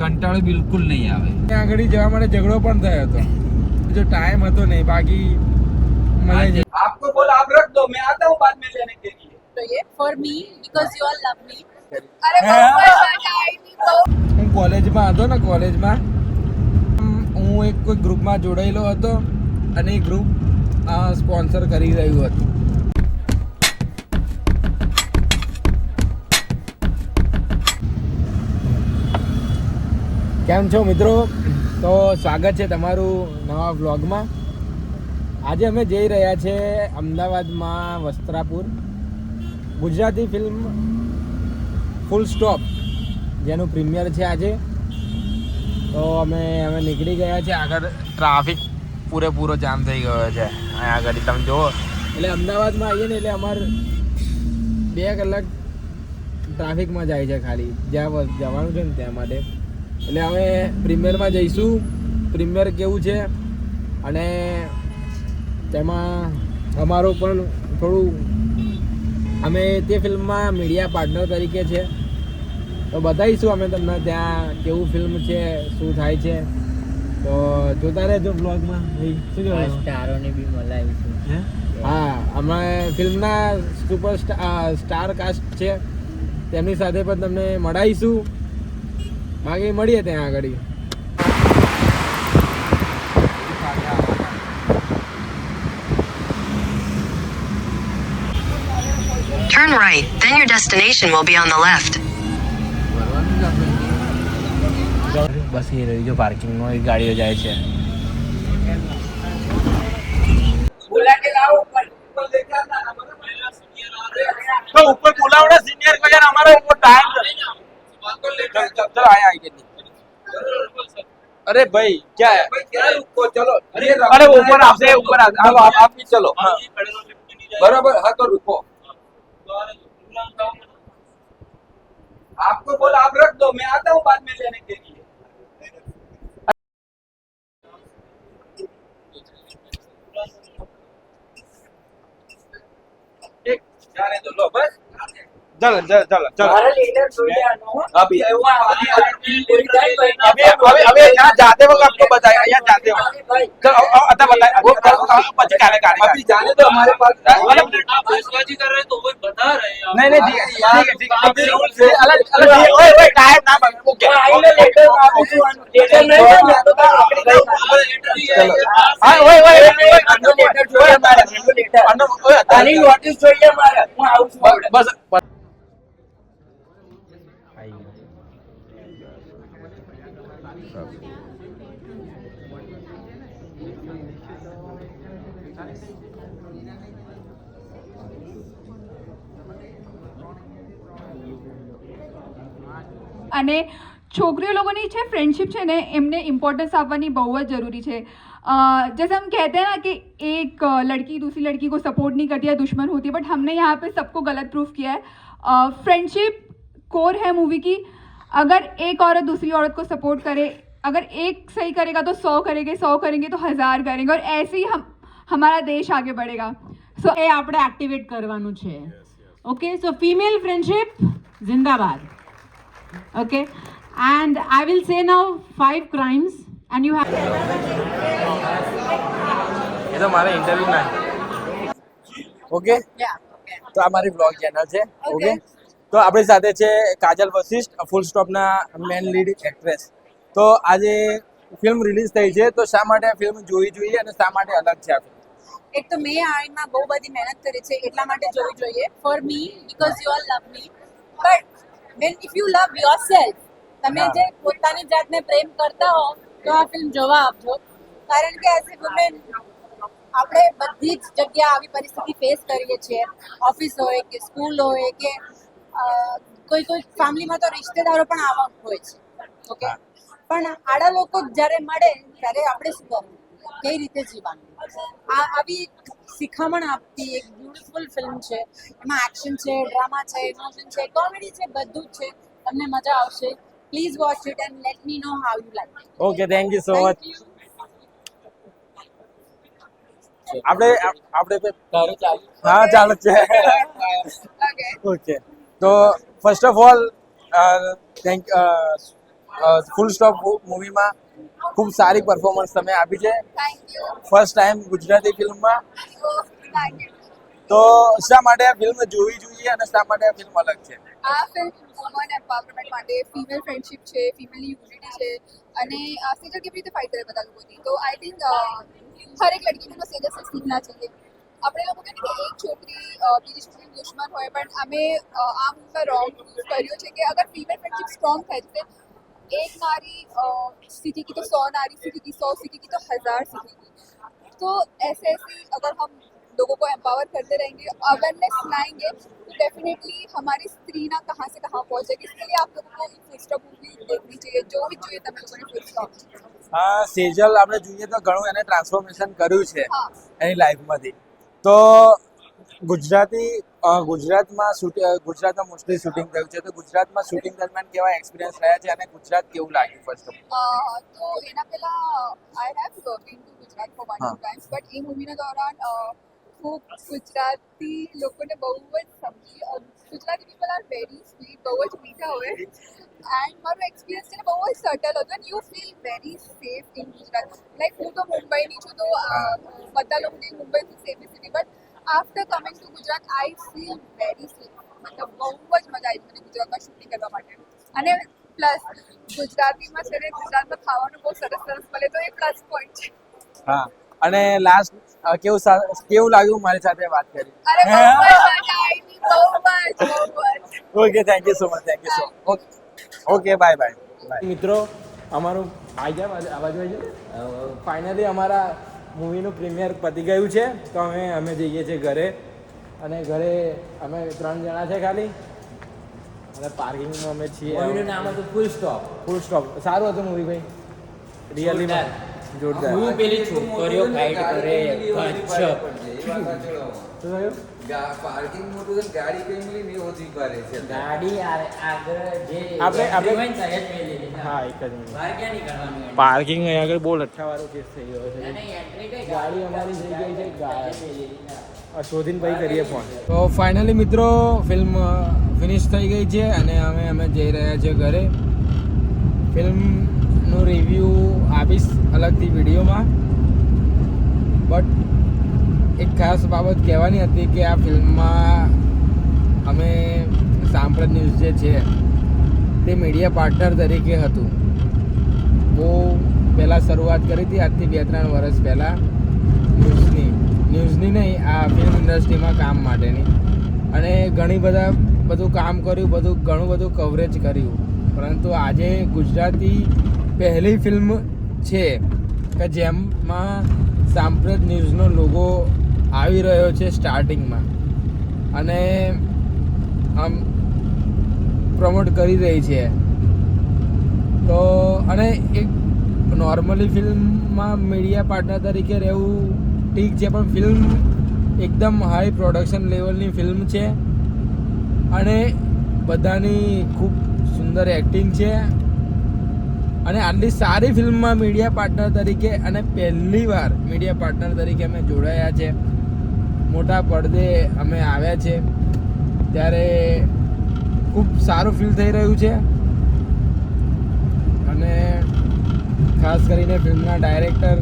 કંટાળો બિલકુલ નહીં આવે. ત્યાં આગળ જવા માટે ઝઘડો પણ થયો હતો, જો ટાઈમ હતો નહીં, બાકી મજા જ. आपको बोला आप रख दो, मैं आता हूँ बाद में लेने के लिए. तो ये for me because you all love me. अरे હું કોલેજમાં હતો ને, કોલેજમાં હું એક કોઈ ગ્રુપમાં જોડાયેલો હતો અને એ ગ્રુપ સ્પોન્સર કરી રહ્યું હતું. કેમ છો મિત્રો? તો સ્વાગત છે તમારું નવા વ્લોગમાં. આજે અમે જઈ રહ્યા છે અમદાવાદમાં Vastrapur, Gujarati film full stop જેનું પ્રીમિયર છે આજે. તો અમે નીકળી ગયા છે. આગળ ટ્રાફિક પૂરેપૂરો જામ થઈ ગયો છે અહીંયા આગળ તમે જુઓ. એટલે અમદાવાદમાં આવીએ ને એટલે અમારે 2 કલાક ટ્રાફિકમાં જાય છે ખાલી જ્યાં જવાનું છે ને ત્યાં માટે. એટલે અમે પ્રીમિયરમાં જઈશું. પ્રીમિયર કેવું છે અને તેમાં અમારું પણ થોડું, અમે તે ફિલ્મમાં મીડિયા પાર્ટનર તરીકે છે, તો બતાવીશું અમે તમને ત્યાં કેવું ફિલ્મ છે, શું થાય છે. તો જોતા રહેજો બ્લોગમાં. શું કહેવાય, સ્ટારોને બી મલાવીશું. હા, અમે ફિલ્મના સુપર સ્ટાર કાસ્ટ છે તેમની સાથે પણ તમને મળાવીશું. બાકી મળીએ ત્યાં આગળ. Turn right, then your destination will be on the left. બસ એ રહી જો પાર્કિંગમાં ગાડીઓ જાય છે. बुला के लाओ ऊपर, ऊपर लेके आना ना, तो ऊपर बुलाओ ना सीनियर को यार, हमारा ऊपर टाइम. चलो आए आए के. अरे भाई क्या है, क्या रुको, चलो. अरे ऊपर आपसे ऊपर आप भी चलो. बराबर. हाँ तो रुको. आपको बोला आप रख दो, मैं आता हूँ बाद में लेने के लिए. एक जाने दो, लो बस. चलो चलो चलो चलो. अभी अभी यहाँ जाते वक्त आपको बताया, यहाँ जाते वक्त. चलो आता बताया वो पची काले गाड़ी. अभी जाने दो, हमारे पास आप बसबाजी कर रहे हैं तो वो बता रहे हैं. नहीं नहीं ठीक है ठीक है. अभी रूल से अलग अलग. ओए ओए टाइम ना बन. ओके लेटर नहीं मैं तो चलो. हां ओए ओए लेटर जो है हमारा लेटर अनिल नोटिस જોઈએ हमारा. હું આવું છું બસ. અને છોકરીઓ લોકોની છે फ्रेंडशिप છે ને, એમને इम्पोर्टेंस આપવાની બહુ જ જરૂરી છે. जैसे हम कहते हैं ना कि एक लड़की दूसरी लड़की को सपोर्ट नहीं करती है, दुश्मन होती है, बट हमने यहाँ पे सबको गलत प्रूफ किया है. फ्रेंडशिप कोर है मूवी की. अगर एक औरत दूसरी औरत को सपोर्ट करे, अगर एक सही करेगा तो 100 करेंगे, 100 करेंगे तो 1000 करेंगे, और ऐसे ही हमारा देश आगे बढ़ेगा. સો એ આપણે એક્ટિવેટ કરવાનું છે. ઓકે, સો ફિમેલ ફ્રેન્ડશિપ જિંદાબાદ. Okay, and I will say now 5 crimes and you have. એ તો મારે ઇન્ટરવ્યુ ના. ઓકે, તો આ મારી બ્લોગ ચેનલ છે. ઓકે, તો આપણી સાથે છે કાજલ વશિષ્ઠ, ફૂલ સ્ટોપના મેન લીડ એક્ટ્રેસ. તો આજે ફિલ્મ રિલીઝ થઈ છે, તો શા માટે આ ફિલ્મ જોવી જોઈએ અને શા માટે અલગ છે આ ફિલ્મ? એક તો મેં આમાં બહુ બધી મહેનત કરી છે એટલા માટે જોવી જોઈએ. For me because you all love me. But when if you love yourself, તમે જે પોતાની જાતને પ્રેમ કરતા હો તો આ ફિલ્મ જોવા આપજો. કારણ કે એઝ એ વુમેન આપણે બધી જ જગ્યા આવી પરિસ્થિતિ ફેસ કરીએ છીએ. ઓફિસ હોય કે સ્કૂલ હોય કે કોઈ ફેમિલીમાં તો રિશ્તેદારો પણ આવા હોય છે. ઓકે, પણ આડા લોકો જ્યારે મળે ત્યારે આપણે શું કરવું, કઈ રીતે જીવવાનું, આવી શિખામણ આપતી એક બ્યુટીફુલ ફિલ્મ છે. એમાં એક્શન છે, ડ્રામા છે, ઇમોશન છે, કોમેડી છે, બધું જ છે. તમને મજા આવશે. Please watch it and let me know how you like it. Okay, thank you so much. આપણે હા ચાલુ છે. ઓકે, તો first of all thank full stop મૂવીમાં ખૂબ સારી પરફોર્મન્સ તમે આપી છે thank you. First time Gujarati ફિલ્મમાં. Thank you. તો શા માટે આ ફિલ્મ જોવી જોઈએ અને શા માટે આ ફિલ્મ અલગ છે? આ ફિલ્મ વુમન એમ્પાવરમેન્ટ માટે, ફિમેલ ફ્રેન્ડશિપ છે, ફિમેલ યુનિટી છે અને સેજલ કેવી રીતે ફાઇટ કરે બધા લોકોની. તો આઈ થિંક હર એક લડકી को सेजल से सीखना चाहिए. આપણે લોકો કહે ને કે એક છોકરી બીજી છોકરીની દુશ્મન હોય, પણ અમે આ મૂવીમાં રોંગ કર્યો છે કે અગર फीमेल फ्रेंडशिप स्ट्रॉन्ग है जैसे एक नारी सीखेगी तो 100 नारी सीखेगी, 100 सीखेगी तो 1000 सीखेगी. तो ऐसे ऐसे अगर हम लोगों को एम्पावर करते रहेंगे, अवेयरनेस लाएंगे, तो डेफिनेटली हमारी स्त्री ना कहाँ से कहाँ पहुँचेगी. इसके लिए आप लोगों को फुल स्टॉप मूवी देखनी चाहिए, जो भी જોઈએ તમે લોકોને ફુલ સ્ટોપ. સેજલ આપણે જોઈએ તો ઘણું એને ટ્રાન્સફોર્મેશન કર્યું છે હા. એની લાઈફમાંથી. તો ગુજરાતમાં મોસ્ટલી શૂટિંગ થયું છે, તો ગુજરાતમાં શૂટિંગ દરમિયાન કેવા એક્સપિરિયન્સ રહ્યા છે અને ગુજરાત કેવું લાગ્યું ફર્સ્ટ ઓફ તો એના પહેલા I have been to Gujarat for one હા. ટાઈમ્સ, બટ એ મૂવીના દौरान ખૂબ ગુજરાતી લોકોને બહુ જ સમજી. Gujarati people are very sweet, બહુ જ મીઠા હોય એન્ડ મારો એક્સપિરિયન્સ છે ને બહુ જ સટલ હતો and you feel very safe in Gujarat. Like હું તો મુંબઈની છું, તો બધા લોકો કે Mumbai is safe city, but after coming to Gujarat I feel very safe. મતલબ બહુ જ મજા આવી મને ગુજરાતમાં શૂટિંગ કરવા માટે. અને પ્લસ ગુજરાતીમાં છે ને ગુજરાતમાં ખાવાનું બહુ સરસ સરસ મળે, તો એ પ્લસ પોઈન્ટ છે. હા. અને લાસ્ટ કેવું લાગ્યું મારી સાથે વાત કરી? અરે બહુ જ મજા આવી, બહુ જ. Okay, thank you so much, thank you so much. Okay, bye bye. મિત્રો, અમારું આવી ફાઇનલી અમારા મૂવીનું પ્રીમિયર પતી ગયું છે, તો અમે જઈએ છીએ ઘરે. અને ઘરે અમે 3 જણા છે ખાલી, અને પાર્કિંગમાં અમે છીએ. મૂવીનું નામ હતું ફૂલ સ્ટોપ. Full stop. સારું હતું મૂવી ભાઈ, રિયલી જોરદાર. હું પેલી છોકરીઓ ફાઇટ કરે ગજબ. શું થયું? પાર્કિંગ મોટું છે, ગાડી કઈ મળી ને ઓછી કરે છે. ગાડી આગળ જે આપણે- હોય ને ત્યાં જ મેલી. હા, એક જ મિનિટ. બહાર ક્યાં નીકળવાનું? પાર્કિંગ અહીંયા આગળ બહુ લઠ્ઠાવાળો કેસ થઈ ગયો છે. નહીં, entry કઈ ગાડી અમારી થઈ ગઈ છે, ગાડી શોધીને પછી કરીએ ફોન. તો ફાઇનલી મિત્રો ફિલ્મ ફિનિશ થઈ ગઈ છે અને અમે જઈ રહ્યા છીએ ઘરે. ફિલ્મનું રિવ્યૂ આપીશ અલગથી વિડીયોમાં, બટ એક ખાસ બાબત કહેવાની હતી કે આ ફિલ્મમાં અમે સાંપ્રત ન્યૂઝ જે છે તે મીડિયા પાર્ટનર તરીકે હતું. બહુ પહેલાં શરૂઆત કરી હતી, આજથી 2-3 વર્ષ પહેલાં ન્યૂઝની નહીં, આ ફિલ્મ ઇન્ડસ્ટ્રીમાં કામ માટેની. અને બધું કામ કર્યું, ઘણું બધું કવરેજ કર્યું. પરંતુ આજે ગુજરાતી પહેલી ફિલ્મ છે કે જેમાં સાંપ્રત ન્યૂઝનો લોગો આવી રહ્યો છે સ્ટાર્ટિંગમાં, અને આમ પ્રમોટ કરી રહી છે. તો અને એક નોર્મલી ફિલ્મમાં મીડિયા પાર્ટનર તરીકે રહેવું ઠીક છે, પણ ફિલ્મ એકદમ હાઈ પ્રોડક્શન લેવલની ફિલ્મ છે અને બધાની ખૂબ સુંદર એક્ટિંગ છે. અને આટલી સારી ફિલ્મમાં મીડિયા પાર્ટનર તરીકે, અને પહેલી વાર મીડિયા પાર્ટનર તરીકે અમે જોડાયા છે, મોટા પડદે અમે આવ્યા છે, ત્યારે ખૂબ સારું ફીલ થઈ રહ્યું છે. અને ખાસ કરીને ફિલ્મના ડાયરેક્ટર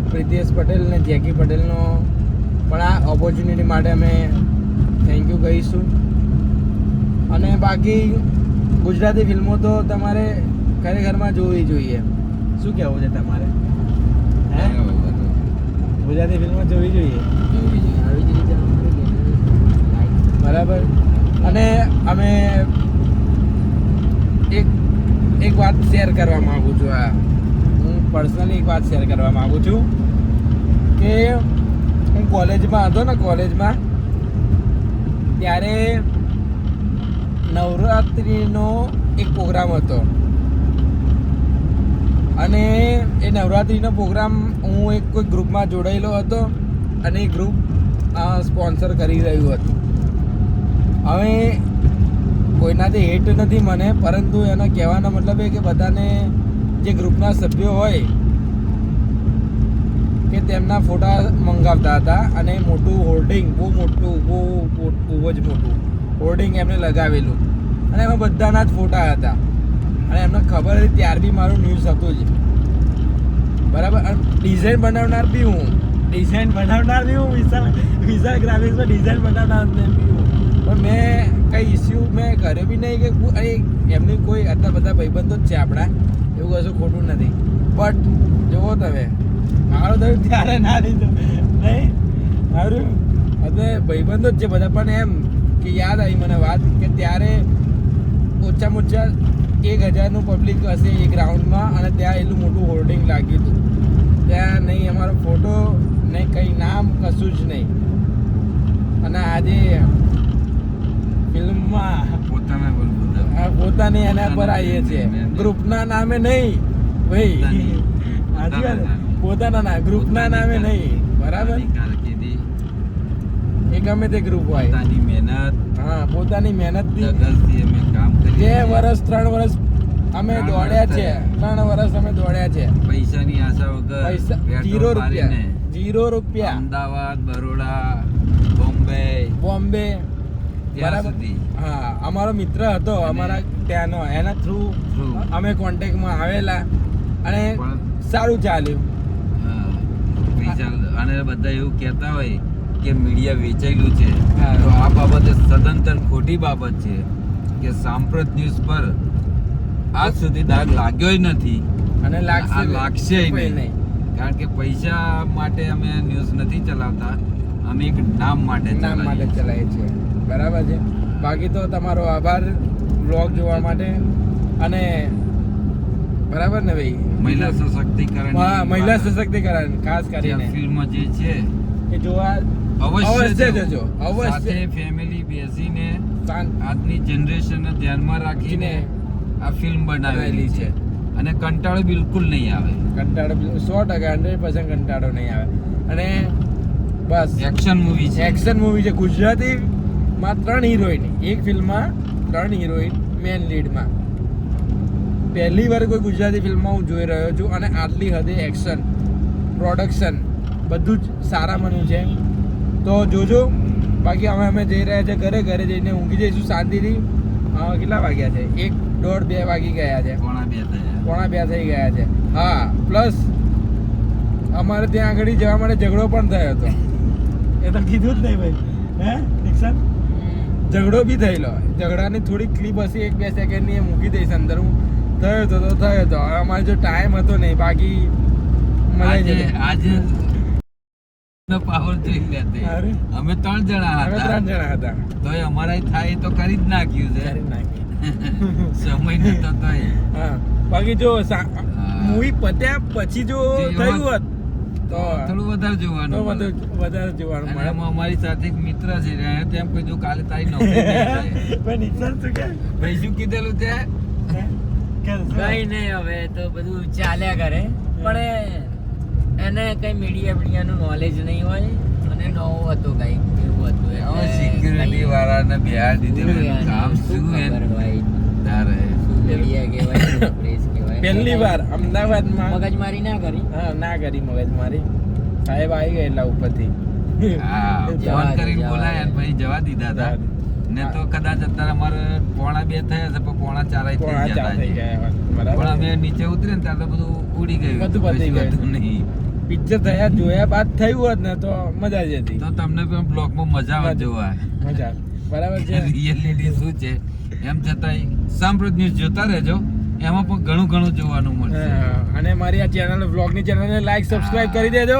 પ્રિતેશ પટેલ અને જેકી પટેલનો પણ આ ઓપોર્ચ્યુનિટી માટે અમે થેન્ક યુ કહીશું. અને બાકી ગુજરાતી ફિલ્મો તો તમારે ખરેખરમાં જોવી જોઈએ. શું કહેવું છે તમારે? હે, ગુજરાતી ફિલ્મો જોવી જોઈએ. બરાબર. અને અમે એક વાત શેર કરવા માગું છું. હું પર્સનલી એક વાત શેર કરવા માગું છું કે હું કોલેજમાં હતો ને, ત્યારે નવરાત્રિનો એક પ્રોગ્રામ હતો, અને એ નવરાત્રિનો પ્રોગ્રામ હું કોઈ ગ્રુપમાં જોડાયેલો હતો, અને એ ગ્રુપ સ્પોન્સર કરી રહ્યું હતું. હવે કોઈનાથી હેટ નથી મને, પરંતુ એનો કહેવાનો મતલબ એ કે બધાને જે ગ્રુપના સભ્યો હોય કે તેમના ફોટા મંગાવતા હતા, અને મોટું હોર્ડિંગ, બહુ જ મોટું હોર્ડિંગ એમને લગાવેલું, અને એમાં બધાના જ ફોટા હતા. અને એમને ખબર હતી ત્યાર બી મારું ન્યૂઝ હતું જ બરાબર. અને ડિઝાઇન બનાવનાર બી હું વિશાલ ગ્રાફિક્સમાં ડિઝાઇન બનાવનાર બી હું. પણ મેં કંઈ ઇસ્યુ મેં કર્યો બી નહીં કે અરે એમની કોઈ આટલા બધા ભાઈબંધો જ છે આપણા, એવું કશું ખોટું નથી. બટ જુઓ તમે મારો તો ત્યારે ના લીધો નહીં મારું હવે ભાઈબંધો જ છે બધા. પણ એમ કે યાદ આવી મને વાત કે ત્યારે ઓછામાં ઓછા 1000નું પબ્લિક હશે એ ગ્રાઉન્ડમાં અને ત્યાં એટલું મોટું હોર્ડિંગ લાગ્યું હતું. ત્યાં નહીં અમારો ફોટો નહીં કંઈ નામ કશું જ નહીં. અને આજે ફિલ્મમાં પોતાની એના પર આવીએ છીએ, ગ્રુપના નામે નહીં ભાઈ. સાચી વાત ને? પોતાના નામ ગ્રુપના નામે નહીં બરાબર. એ ગમે તે ગ્રુપ હોય હા પોતાની મહેનતથી 2 વર્ષ 3 વર્ષ અમે દોડ્યા છે. 3 વર્ષ અમે દોડ્યા છે. પૈસાની આશા વગર પૈસા પેટ્રોલ પાડીને 0 રૂપિયા. અમદાવાદ, બરોડા, બોમ્બે ત્યાં બરાબર. સુધી. હા અમારો મિત્ર હતો અમારા ત્યાંનો, એના થ્રુ અમે કોન્ટેક્ટમાં આવેલા અને પણ સારું ચાલ્યું. હા, પૈસા અને બધા એવું કહેતા હોય કે મીડિયા વેચાયેલું છે, હા. તો આ બાબતે સદંતર ખોટી બાબત છે કે સાંપ્રત ન્યૂઝ પર આજ સુધી દાગ લાગ્યો જ નથી અને આ લાગશે કોઈ નહીં. કારણ કે પૈસા માટે અમે ન્યૂઝ નથી ચલાવતા, અમે એક નામ માટે નામ માટે ચલાવીએ ચલાવીએ છીએ બરાબર છે. બાકી તો તમારો આભાર બ્લોગ જોવા માટે. અને બરાબર ને ભાઈ મહિલા સશક્તિકરણ. હા મહિલા સશક્તિકરણ ખાસ કરીને ફિલ્મ જે છે એ જોવા અવશ્ય જજો. જજો. અવશ્ય સાથે ફેમિલી બેસીને શાંત આજની જનરેશનને ધ્યાનમાં રાખીને આ ફિલ્મ બનાવેલી છે અને કંટાળો બિલકુલ નહીં આવે. કંટાળો 100% 100% કંટાળો નહીં આવે. અને બસ એક્શન મૂવી છે. એક્શન મૂવી છે. ગુજરાતીમાં 3 હિરોઈન, એક ફિલ્મમાં 3 હિરોઈન મેન લીડમાં. પહેલી વાર કોઈ ગુજરાતી ફિલ્મમાં હું જોઈ રહ્યો છું અને આટલી હદે એક્શન પ્રોડક્શન બધું જ સારા બન્યું છે. તો જોજો. બાકી અમે જઈ રહ્યા છે ઘરે જઈને ઊંઘી જઈશું શાંતિથી. કેટલા વાગ્યા છે? 1, 1:30, 2 વાગી ગયા છે. પોણા 2 થયા. પોણા 2 થઈ ગયા છે. હા પ્લસ અમારે ત્યાં આગળ જવા માટે ઝઘડો પણ થયો હતો. એ તો કીધું જ નહીં ભાઈ. હે દીક્ષા ઝઘડો બી થયેલો. ઝઘડાની થોડી ક્લિપ હશે 1-2 સેકન્ડની, એ મૂકી દઈશ અંદર. હું થયો હતો તો થયો હતો. હવે અમારે જો ટાઈમ હતો નહીં બાકી આજે પાવર જોઈ લેતે. અરે. અમે 3 જણા અમે 3 હતા, જણા હતા. તોય અમારા થાય તો કરી જ નાખ્યું છે. કરી નાખી. સમય નતો તોય. હા બાકી જો મૂવી પત્યા પછી જો થયું હોત તો થોડું વધારે તો જોવાનું મળે. વધારે જોવાનું અને મળે. એમાં અમારી સાથે એક મિત્ર છે, એને તેમ કીધું કાલે તારી નોકરી નહીં થાય. પણ નિશાન શું કે ભાઈ શું કીધેલું તે? કઈ નહીં હવે તો બધું ચાલ્યા કરે, પણ એને કઈ મીડિયાનું નોલેજ નહીં હોય અને નવું હતું કઈ એવું હતું હવે સિક્યુરિટી વાળાને બિહાર દીધેલું એનું કામ શું ખબર હોય તારે મીડિયા કહેવાય પ્રેસ કહેવાય. પહેલી વાર અમદાવાદમાં મગજમારી ના કરી. હા ના કરી મગજમારી. સાહેબ આવી ગયેલા ઉપરથી. હા ફોન જવા દે, કરીને જવા બોલાય અને દે. પછી જવા દીધા હતા. ને તો કદાચ અત્યારે અમારે પોણા 2 થયા છે, પણ પોણા 4 થઈ પોણા ગયા 4 થઈ હતા. ગયા પણ બરાબર. અમે નીચે ઉતરે ને ત્યારે તો બધું ઉડી ગયું. બધું પતી કશું ગયું. હતું નહીં. પિક્ચર થયા જોયા બાદ થયું હોત ને તો મજા જ હતી. તો તમને પણ બ્લોગમાં મજા આવે જોવા. મજા બરાબર છે. રિયલિટી શું છે એમ છતાંય સાંપ્રત ન્યૂઝ જોતા રહેજો, એમાં પણ ઘણું જોવાનું મળશે. હા, અને મારી આ ચેનલ વ્લોગની ચેનલને લાઈક સબસ્ક્રાઇબ કરી દેજો.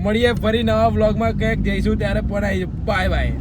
મળીએ ફરી નવા વ્લોગમાં કંઈક જઈશું ત્યારે પણ આવી. Bye bye.